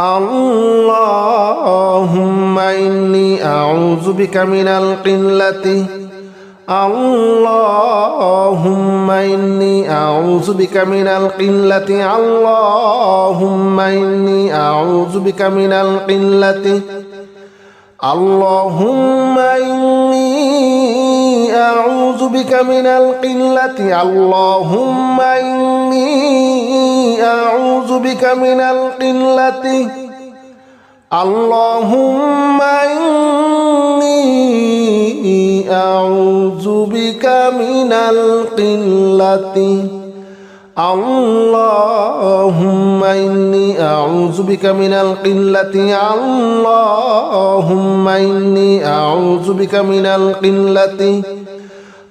اللهم إني أعوذ بك من القلة اللهم إني أعوذ بك من القلة اللهم إني أعوذ بك من القلة اللهم إني أعوذ بك من القلة اللهم إني أعوذ بك من القلة اللهم إني أعوذ بك من القلة اللهم إني أعوذ بك من القلة اللهم إني أعوذ بك من القلة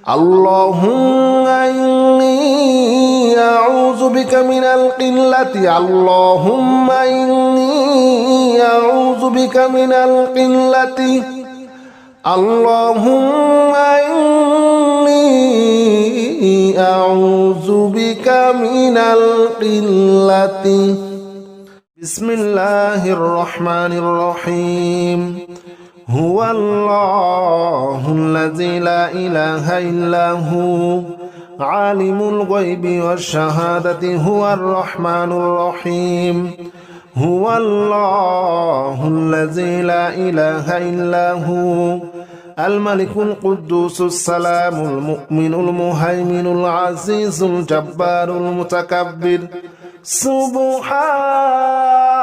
اللهم إني أعوذ بك من القلة اللهم إني أعوذ بك من القلة اللهم إني أعوذ بك من القلة بسم الله الرحمن الرحيم هو الله الذي لا إله إلا هو عالم الغيب والشهادة هو الرحمن الرحيم هو الله الذي لا إله إلا هو الملك القدوس السلام المؤمن المهيمن العزيز الجبار المتكبر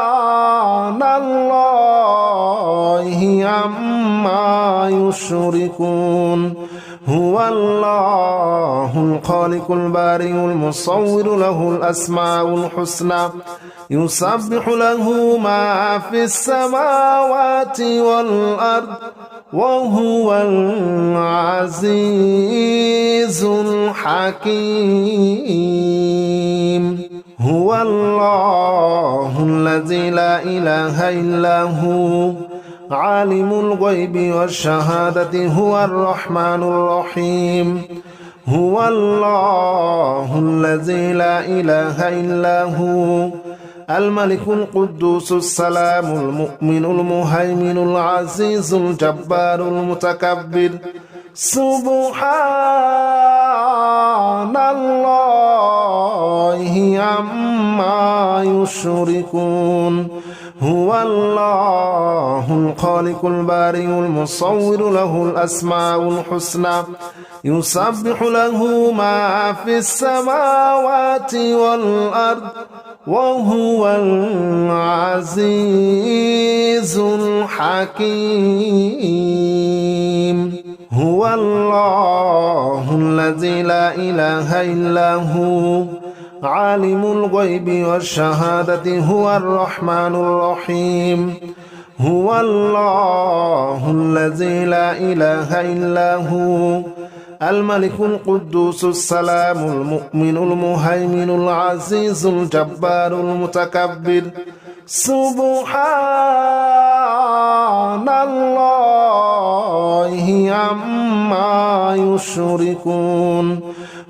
سبحان الله عما يشركون هو الله الخالق البارئ المصور له الأسماء الحسنى يسبح له ما في السماوات والأرض وهو العزيز الحكيم هو الله الذي لا إله إلا هو عالم الغيب والشهادة هو الرحمن الرحيم هو الله الذي لا إله إلا هو الملك القدوس السلام المؤمن المهيمن العزيز الجبار المتكبر سبحان الله عما يشركون هو الله الخالق البارئ المصور له الأسماء الحسنى يسبح له ما في السماوات والأرض وهو العزيز الحكيم هو الله الذي لا إله إلا هو عالم الغيب والشهادة هو الرحمن الرحيم هو الله الذي لا إله إلا هو الملك القدوس السلام المؤمن المهيمن العزيز الجبار المتكبر سبحان الله عما يشركون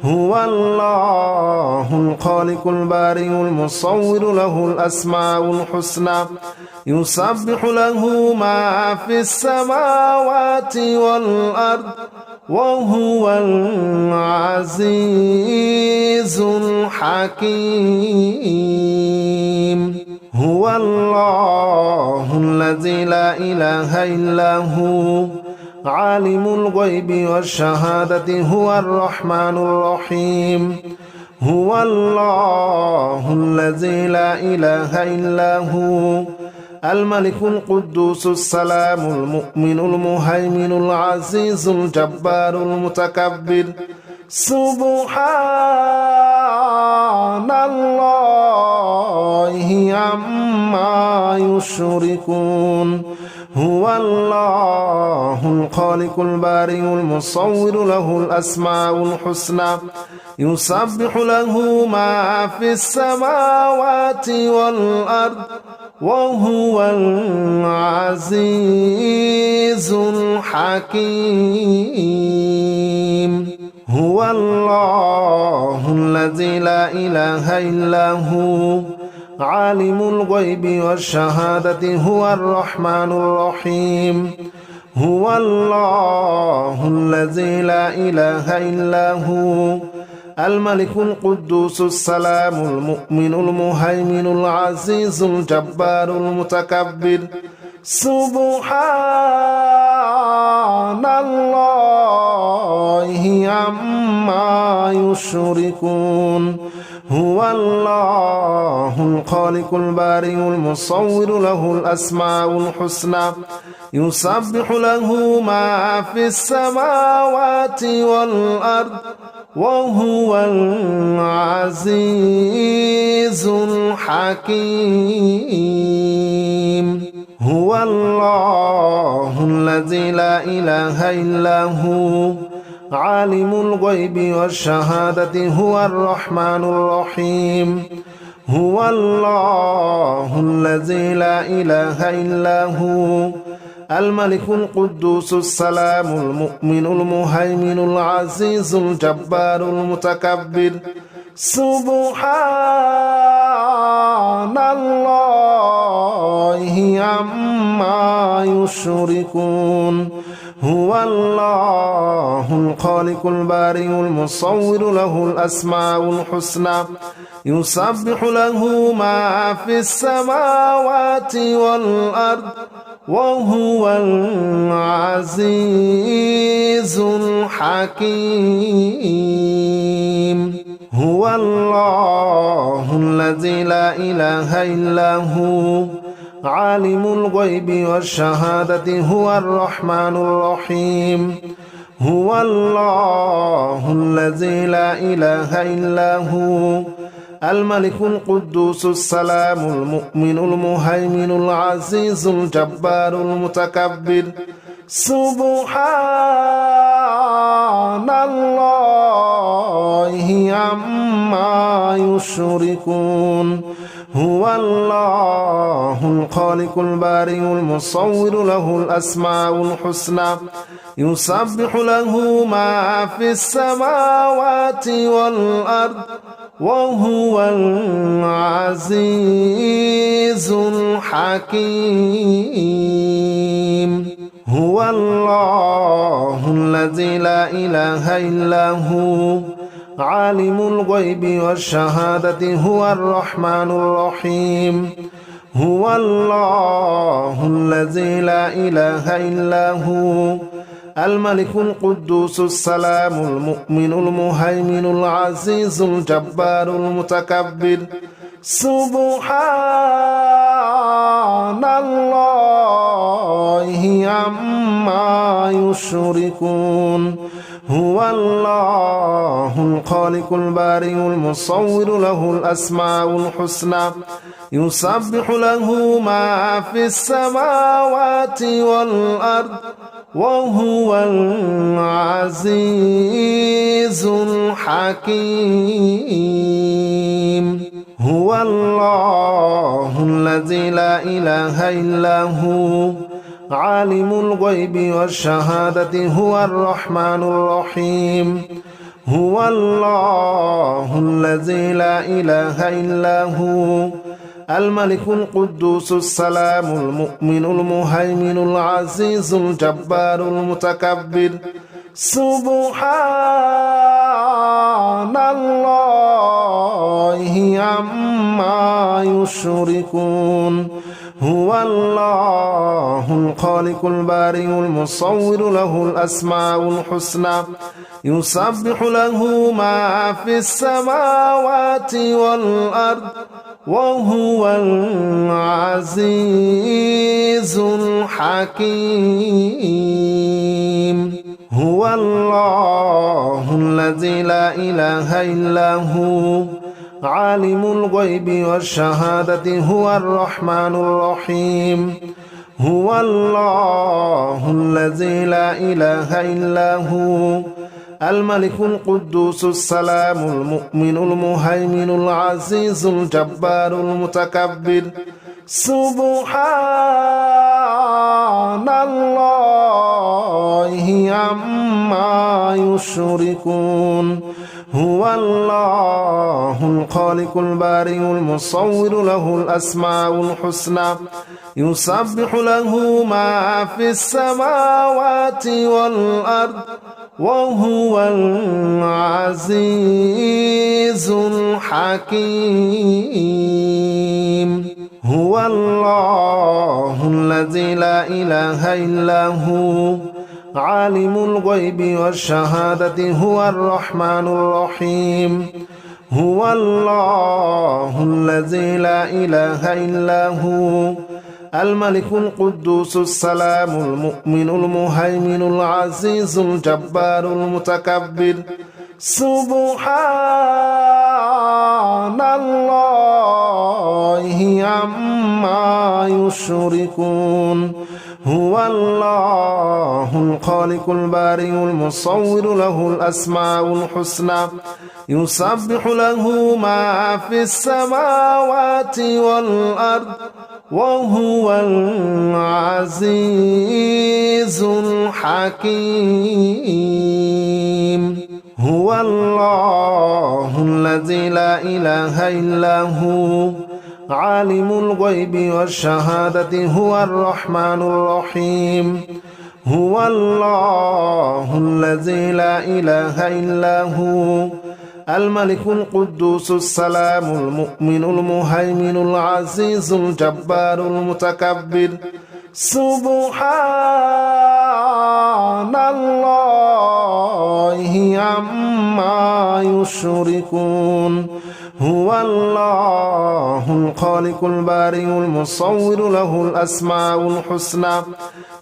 هو الله الخالق البارئ المصور له الأسماء الحسنى يسبح له ما في السماوات والأرض وهو العزيز الحكيم هو الله الذي لا إله إلا هو عالم الغيب والشهادة هو الرحمن الرحيم هو الله الذي لا إله إلا هو الملك القدوس السلام المؤمن المهيمن العزيز الجبار المتكبر سبحان الله عما يشركون هو الله الخالق البارئ المصور له الأسماء الحسنى يسبح له ما في السماوات والأرض وهو العزيز الحكيم هو الله الذي لا إله إلا هو عالم الغيب والشهادة هو الرحمن الرحيم هو الله الذي لا إله إلا هو الملك القدوس السلام المؤمن المهيمن العزيز الجبار المتكبر سبحان الله عما يشركون هو الله الخالق البارئ المصور له الأسماء الحسنى يسبح له ما في السماوات والأرض وهو العزيز الحكيم هو الله الذي لا إله إلا هو عالم الغيب والشهادة هو الرحمن الرحيم هو الله الذي لا إله إلا هو الملك القدوس السلام المؤمن المهيمن العزيز الجبار المتكبر سبحان الله عما يشركون هو الله الخالق البارئ المصور له الأسماء الحسنى يسبح له ما في السماوات والأرض وهو العزيز الحكيم هو الله الذي لا إله إلا هو عالم الغيب والشهادة هو الرحمن الرحيم هو الله الذي لا إله إلا هو الملك القدوس السلام المؤمن المهيمن العزيز الجبار المتكبر سبحان الله عما يشركون هو الله الخالق البارئ المصور له الأسماء الحسنى يسبح له ما في السماوات والأرض وهو العزيز الحكيم هو الله الذي لا إله إلا هو عالم الغيب والشهادة هو الرحمن الرحيم هو الله الذي لا إله إلا هو الملك القدوس السلام المؤمن المهيمن العزيز الجبار المتكبر سبحان الله عما يشركون هو الله الخالق البارئ المصور له الأسماء الحسنى يسبح له ما في السماوات والأرض وهو العزيز الحكيم هو الله الذي لا إله إلا هو عالم الغيب والشهادة هو الرحمن الرحيم هو الله الذي لا إله إلا هو الملك القدوس السلام المؤمن المهيمن العزيز الجبار المتكبر سبحان الله عما يشركون هو الله الخالق البارئ المصور له الأسماء الحسنى يسبح له ما في السماوات والأرض وهو العزيز الحكيم هو الله الذي لا إله إلا هو عالم الغيب والشهادة هو الرحمن الرحيم هو الله الذي لا إله إلا هو الملك القدوس السلام المؤمن المهيمن العزيز الجبار المتكبر سبحان الله عما يشركون هو الله الخالق البارئ المصور له الأسماء الحسنى يسبح له ما في السماوات والأرض وهو العزيز الحكيم هو الله الذي لا إله إلا هو عالم الغيب والشهادة هو الرحمن الرحيم هو الله الذي لا إله إلا هو الملك القدوس السلام المؤمن المهيمن العزيز الجبار المتكبر سبحان الله عما يشركون هو الله الخالق البارئ المصور له الأسماء الحسنى يسبح له ما في السماوات والأرض وهو العزيز الحكيم هو الله الذي لا إله إلا هو عالم الغيب والشهادة هو الرحمن الرحيم هو الله الذي لا إله إلا هو الملك القدوس السلام المؤمن المهيمن العزيز الجبار المتكبر سبحان الله عما يشركون هو الله الخالق البارئ المصور له الأسماء الحسنى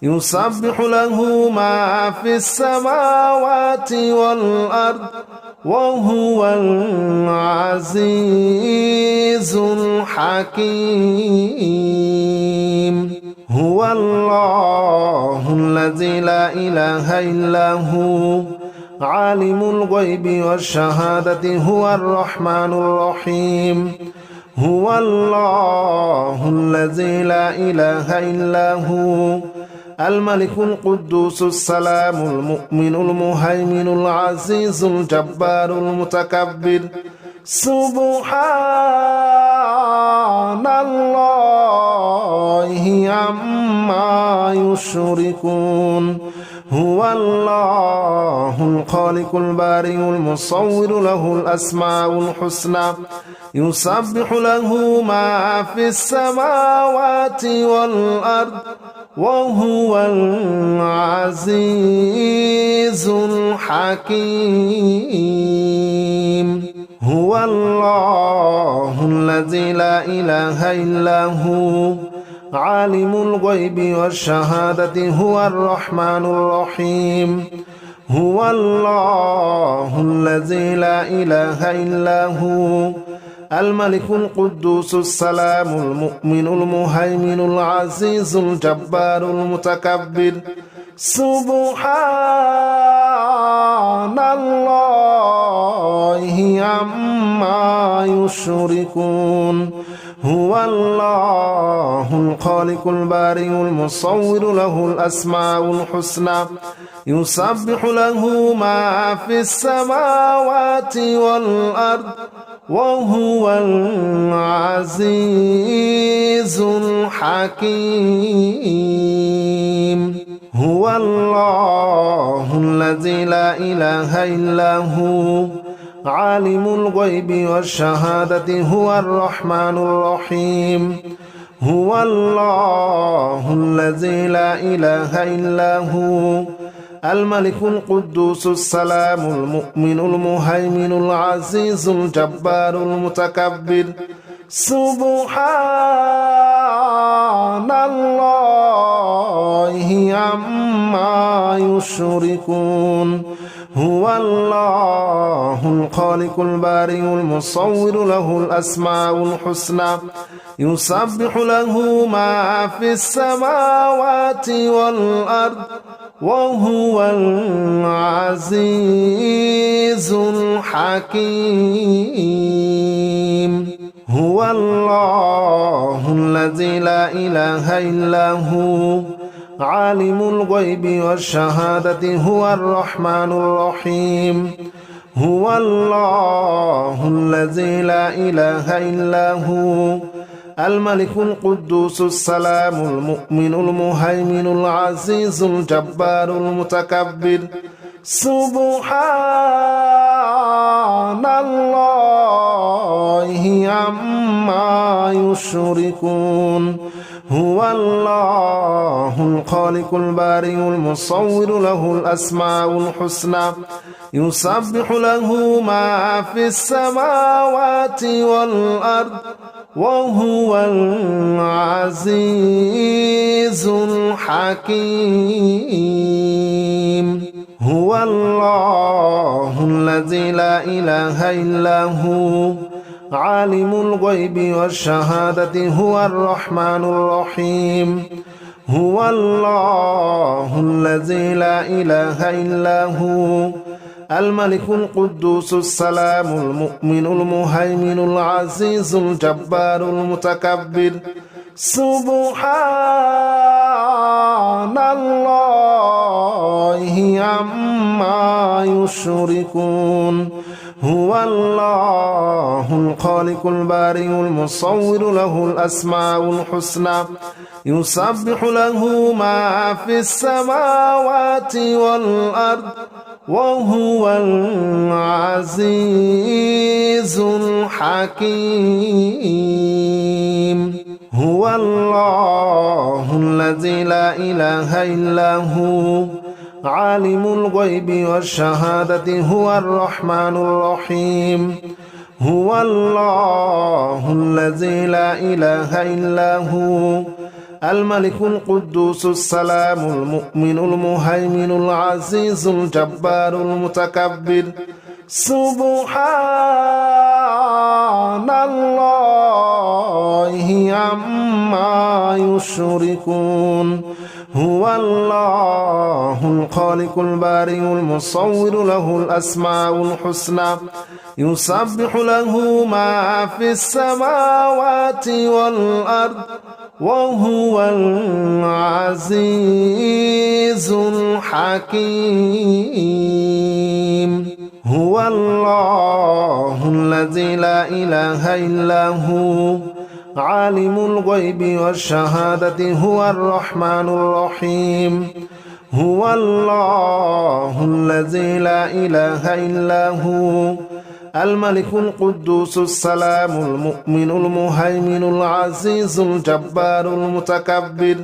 يسبح له ما في السماوات والأرض وهو العزيز الحكيم هو الله الذي لا إله إلا هو عالم الغيب والشهادة هو الرحمن الرحيم هو الله الذي لا إله إلا هو الملك القدوس السلام المؤمن المهيمن العزيز الجبار المتكبر سبحان الله عما يشركون هو الله الخالق البارئ المصور له الأسماء الحسنى يسبح له ما في السماوات والأرض وهو العزيز الحكيم هو الله الذي لا إله إلا هو عالم الغيب والشهادة هو الرحمن الرحيم هو الله الذي لا إله إلا هو الملك القدوس السلام المؤمن المهيمن العزيز الجبار المتكبر سبحان الله عما يشركون هو الله الخالق البارئ المصور له الأسماء الحسنى يسبح له ما في السماوات والأرض وهو العزيز الحكيم هو الله الذي لا إله إلا هو عالم الغيب والشهادة هو الرحمن الرحيم هو الله الذي لا إله إلا هو الملك القدوس السلام المؤمن المهيمن العزيز الجبار المتكبر سبحان الله عما يشركون هو الله الخالق البارئ المصور له الأسماء الحسنى يسبح له ما في السماوات والأرض وهو العزيز الحكيم هو الله الذي لا إله إلا هو عالم الغيب والشهادة هو الرحمن الرحيم هو الله الذي لا إله إلا هو الملك القدوس السلام المؤمن المهيمن العزيز الجبار المتكبر سبحان الله عما يشركون هو الله الخالق البارئ المصور له الأسماء الحسنى يسبح له ما في السماوات والأرض وهو العزيز الحكيم هو الله الذي لا إله إلا هو عالم الغيب والشهادة هو الرحمن الرحيم هو الله الذي لا إله إلا هو الملك القدوس السلام المؤمن المهيمن العزيز الجبار المتكبر سبحان الله عما يشركون هو الله الخالق البارئ المصور له الأسماء الحسنى يسبح له ما في السماوات والأرض وهو العزيز الحكيم هو الله الذي لا إله إلا هو عالم الغيب والشهادة هو الرحمن الرحيم هو الله الذي لا إله إلا هو الملك القدوس السلام المؤمن المهيمن العزيز الجبار المتكبر سبحان الله عما يشركون هو الله الخالق البارئ المصور له الأسماء الحسنى يسبح له ما في السماوات والأرض وهو العزيز الحكيم هو الله الذي لا إله إلا هو عالم الغيب والشهادة هو الرحمن الرحيم هو الله الذي لا إله إلا هو الملك القدوس السلام المؤمن المهيمن العزيز الجبار المتكبر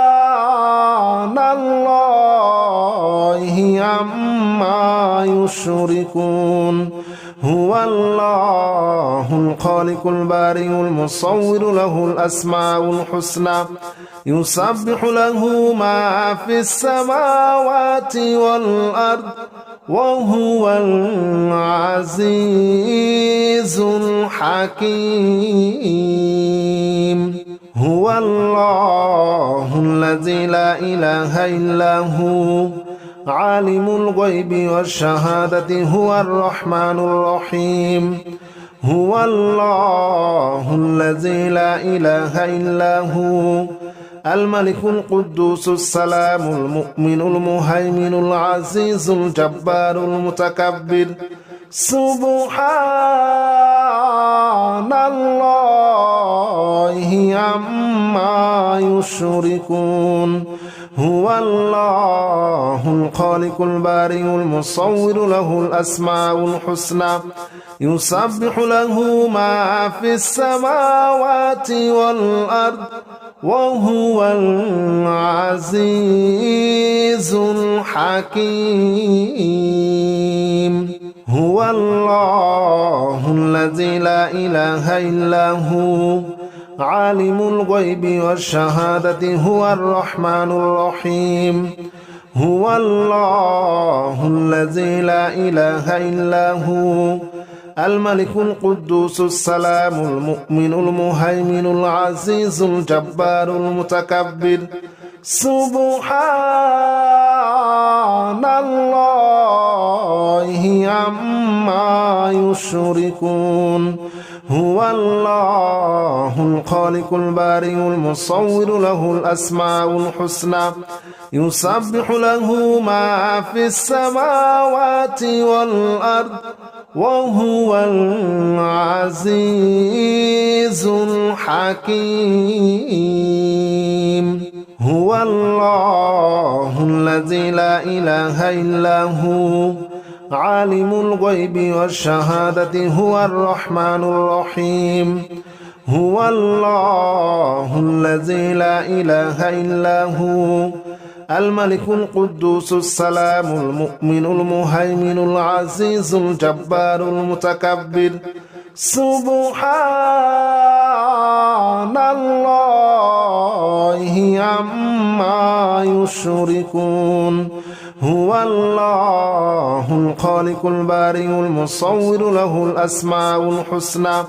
سبحان الله عما يشركون هو الله الخالق البارئ المصور له الأسماء الحسنى يسبح له ما في السماوات والأرض وهو العزيز الحكيم هو الله الذي لا إله إلا هو عالم الغيب والشهادة هو الرحمن الرحيم هو الله الذي لا إله إلا هو الملك القدوس السلام المؤمن المهيمن العزيز الجبار المتكبر سبحان الله عما يشركون هو الله الخالق البارئ المصور له الأسماء الحسنى يسبح له ما في السماوات والأرض وهو العزيز الحكيم هو الله الذي لا إله إلا هو عالم الغيب والشهادة هو الرحمن الرحيم هو الله الذي لا إله إلا هو الملك القدوس السلام المؤمن المهيمن العزيز الجبار المتكبر سبحان الله عما يشركون هو الله الخالق البارئ المصور له الأسماء الحسنى يسبح له ما في السماوات والأرض وهو العزيز الحكيم هو الله الذي لا إله إلا هو عالم الغيب والشهادة هو الرحمن الرحيم هو الله الذي لا إله إلا هو الملك القدوس السلام المؤمن المهيمن العزيز الجبار المتكبر سبحان الله عما يشركون هو الله الخالق البارئ المصور له الأسماء الحسنى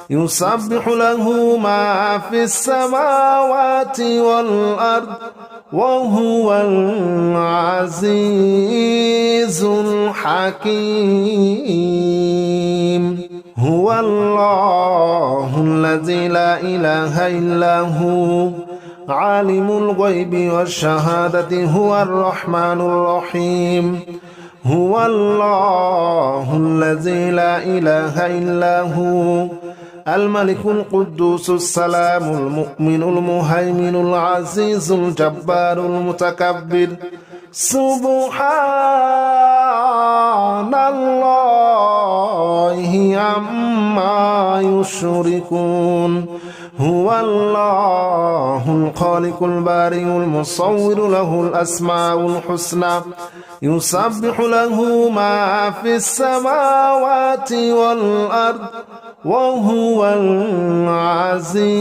يسبح له ما في السماوات والأرض وهو العزيز الحكيم هو الله الذي لا إله إلا هو عالم الغيب والشهادة هو الرحمن الرحيم هو الله الذي لا إله إلا هو الملك القدوس السلام المؤمن المهيمن العزيز الجبار المتكبر سبحان الله عما يشركون هو الله الخالق البارئ المصور له الأسماء الحسنى يسبح له ما في السماوات والأرض وهو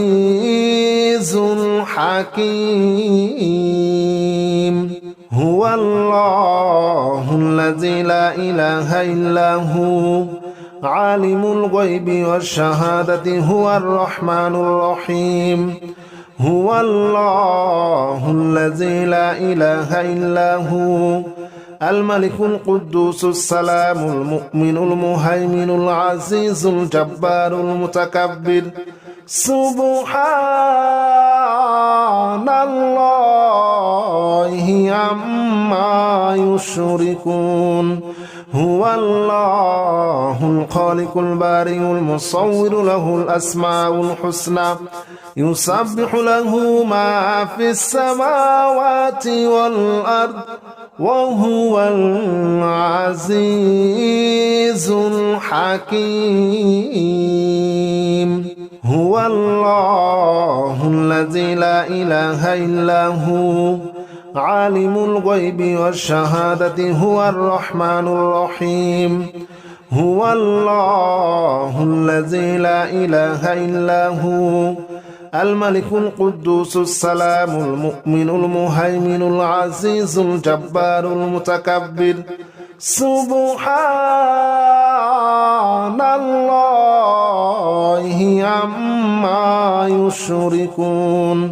العزيز الحكيم هو الله الذي لا إله إلا هو عالم الغيب والشهادة هو الرحمن الرحيم هو الله الذي لا إله إلا هو الملك القدوس السلام المؤمن المهيمن العزيز الجبار المتكبر سبحان الله عما يشركون هو الله الخالق البارئ المصور له الأسماء الحسنى يسبح له ما في السماوات والأرض وهو العزيز الحكيم هو الله الذي لا إله إلا هو عالم الغيب والشهادة هو الرحمن الرحيم هو الله الذي لا إله إلا هو الملك القدوس السلام المؤمن المهيمن العزيز الجبار المتكبر سبحان الله عما يشركون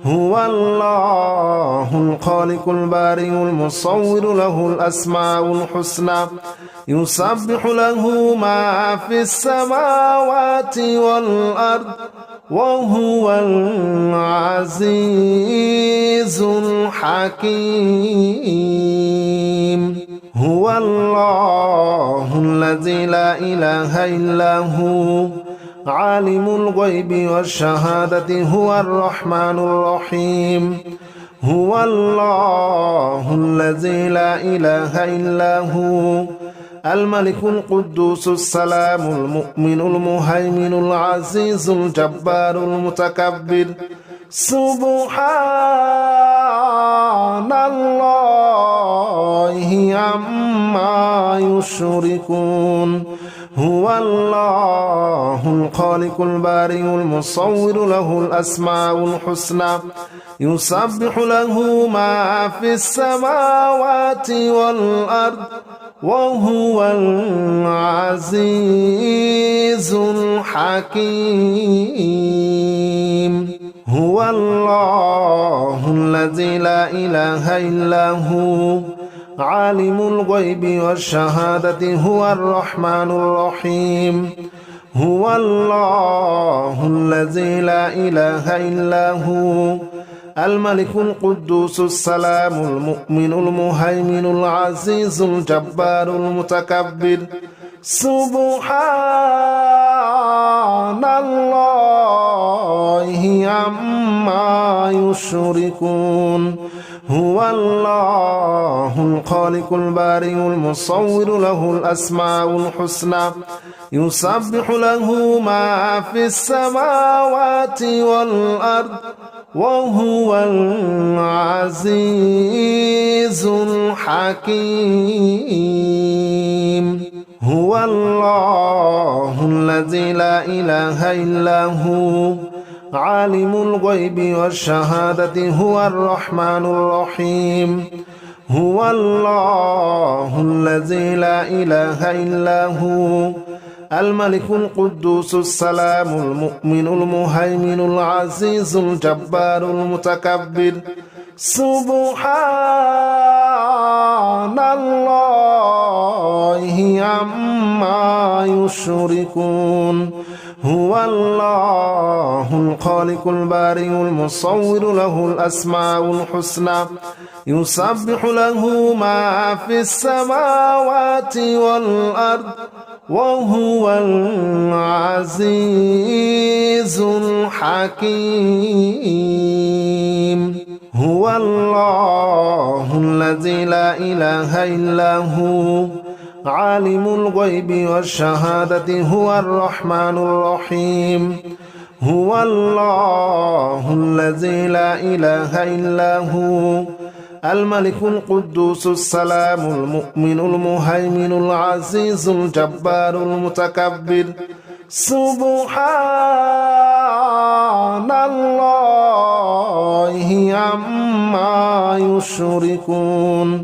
هو الله الخالق البارئ المصور له الأسماء الحسنى يسبح له ما في السماوات والأرض وهو العزيز الحكيم هو الله الذي لا إله إلا هو عالم الغيب والشهادة هو الرحمن الرحيم هو الله الذي لا إله إلا هو الملك القدوس السلام المؤمن المهيمن العزيز الجبار المتكبر سبحان الله عما يشركون هو الله الخالق البارئ المصور له الأسماء الحسنى يسبح له ما في السماوات والأرض وهو العزيز الحكيم هو الله الذي لا إله إلا هو عالم الغيب والشهادة هو الرحمن الرحيم هو الله الذي لا إله إلا هو الملك القدوس السلام المؤمن المهيمن العزيز الجبار المتكبر سبحان الله عما يشركون هو الله الخالق البارئ المصور له الأسماء الحسنى يسبح له ما في السماوات والأرض وهو العزيز الحكيم هو الله الذي لا إله إلا هو عالم الغيب والشهادة هو الرحمن الرحيم هو الله الذي لا إله إلا هو الملك القدوس السلام المؤمن المهيمن العزيز الجبار المتكبر سبحان الله عما يشركون هو الله الخالق البارئ المصور له الأسماء الحسنى يسبح له ما في السماوات والأرض وهو العزيز الحكيم هو الله الذي لا إله إلا هو عالم الغيب والشهادة هو الرحمن الرحيم هو الله الذي لا إله إلا هو الملك القدوس السلام المؤمن المهيمن العزيز الجبار المتكبر سبحان الله عما يشركون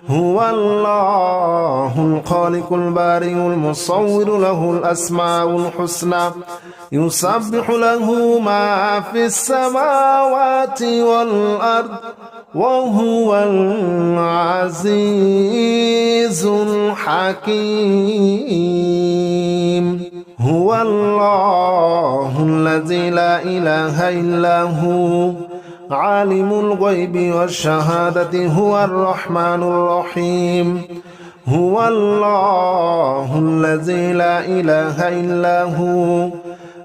هو الله الخالق البارئ المصور له الأسماء الحسنى يسبح له ما في السماوات والأرض وهو العزيز الحكيم هو الله الذي لا إله إلا هو عالم الغيب والشهادة هو الرحمن الرحيم هو الله الذي لا إله إلا هو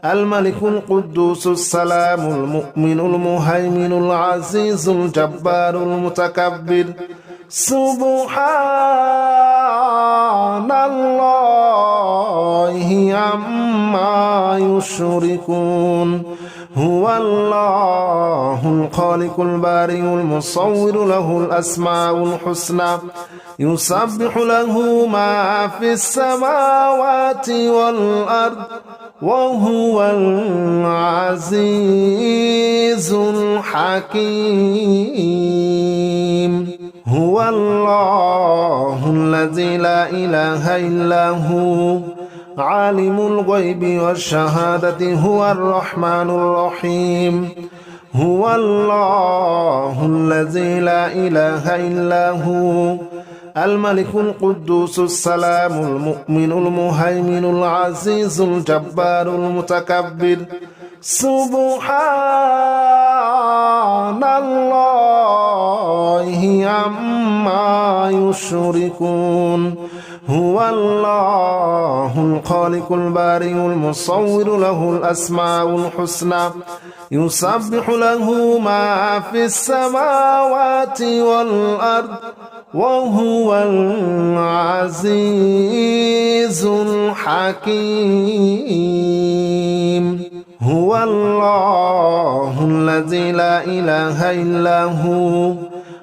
الملك القدوس السلام المؤمن المهيمن العزيز الجبار المتكبر سبحان الله عما يشركون هو الله الخالق البارئ المصور له الأسماء الحسنى يسبح له ما في السماوات والأرض وهو العزيز الحكيم هو الله الذي لا إله إلا هو عالم الغيب والشهادة هو الرحمن الرحيم هو الله الذي لا إله إلا هو الملك القدوس السلام المؤمن المهيمن العزيز الجبار المتكبر سبحان الله عما يشركون هو الله الخالق البارئ المصور له الأسماء الحسنى يسبح له ما في السماوات والأرض وهو العزيز الحكيم هو الله الذي لا إله إلا هو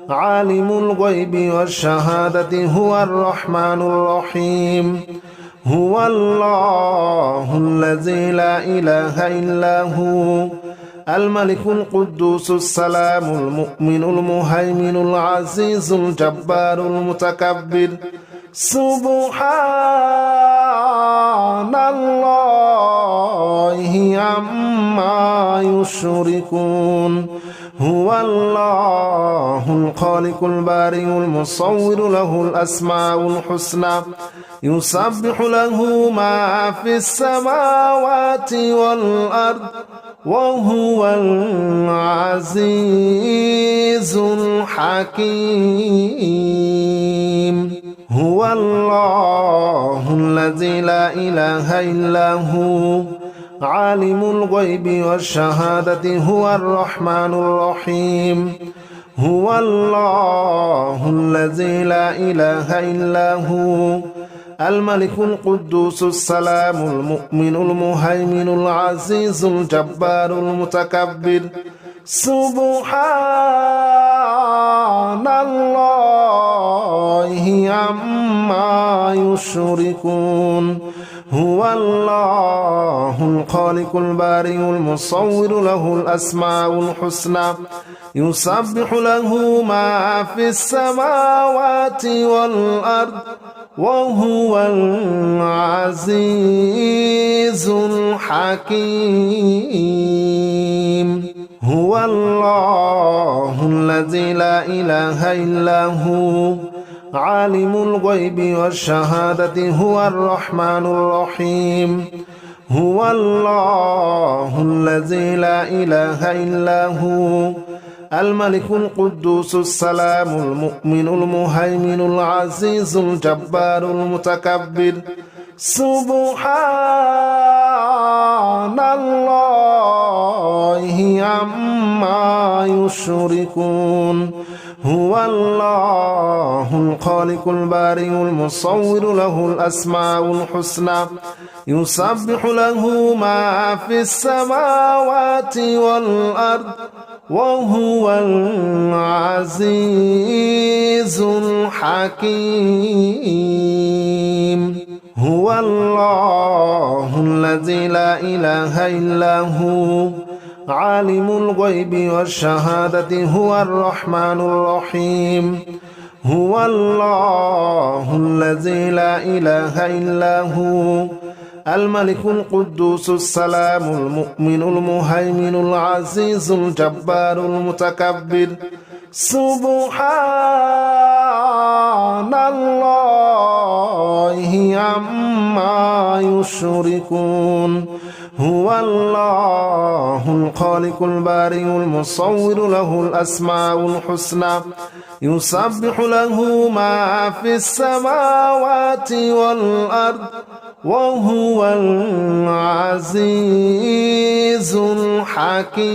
عالم الغيب والشهادة هو الرحمن الرحيم هو الله الذي لا إله إلا هو الملك القدوس السلام المؤمن المهيمن العزيز الجبار المتكبر سبحان الله عما يشركون هو الله الخالق البارئ المصور له الأسماء الحسنى يسبح له ما في السماوات والأرض وهو العزيز الحكيم هو الله الذي لا إله إلا هو عالم الغيب والشهادة هو الرحمن الرحيم هو الله الذي لا إله إلا هو الملك القدوس السلام المؤمن المهيمن العزيز الجبار المتكبر سبحان الله عما يشركون هو الله الخالق البارئ المصور له الأسماء الحسنى يسبح له ما في السماوات والأرض وهو العزيز الحكيم هو الله الذي لا إله إلا هو عالم الغيب والشهادة هو الرحمن الرحيم هو الله الذي لا إله إلا هو الملك القدوس السلام المؤمن المهيمن العزيز الجبار المتكبر سبحان الله عما يشركون هو الله الخالق البارئ المصور له الأسماء الحسنى يسبح له ما في السماوات والأرض وهو العزيز الحكيم هو الله الذي لا إله إلا هو عالم الغيب والشهادة هو الرحمن الرحيم هو الله الذي لا إله إلا هو الملك القدوس السلام المؤمن المهيمن العزيز الجبار المتكبر سبحان الله عما يشركون هو الله الخالق البارئ المصور له الأسماء الحسنى يسبح له ما في السماوات والأرض وهو العزيز الحكيم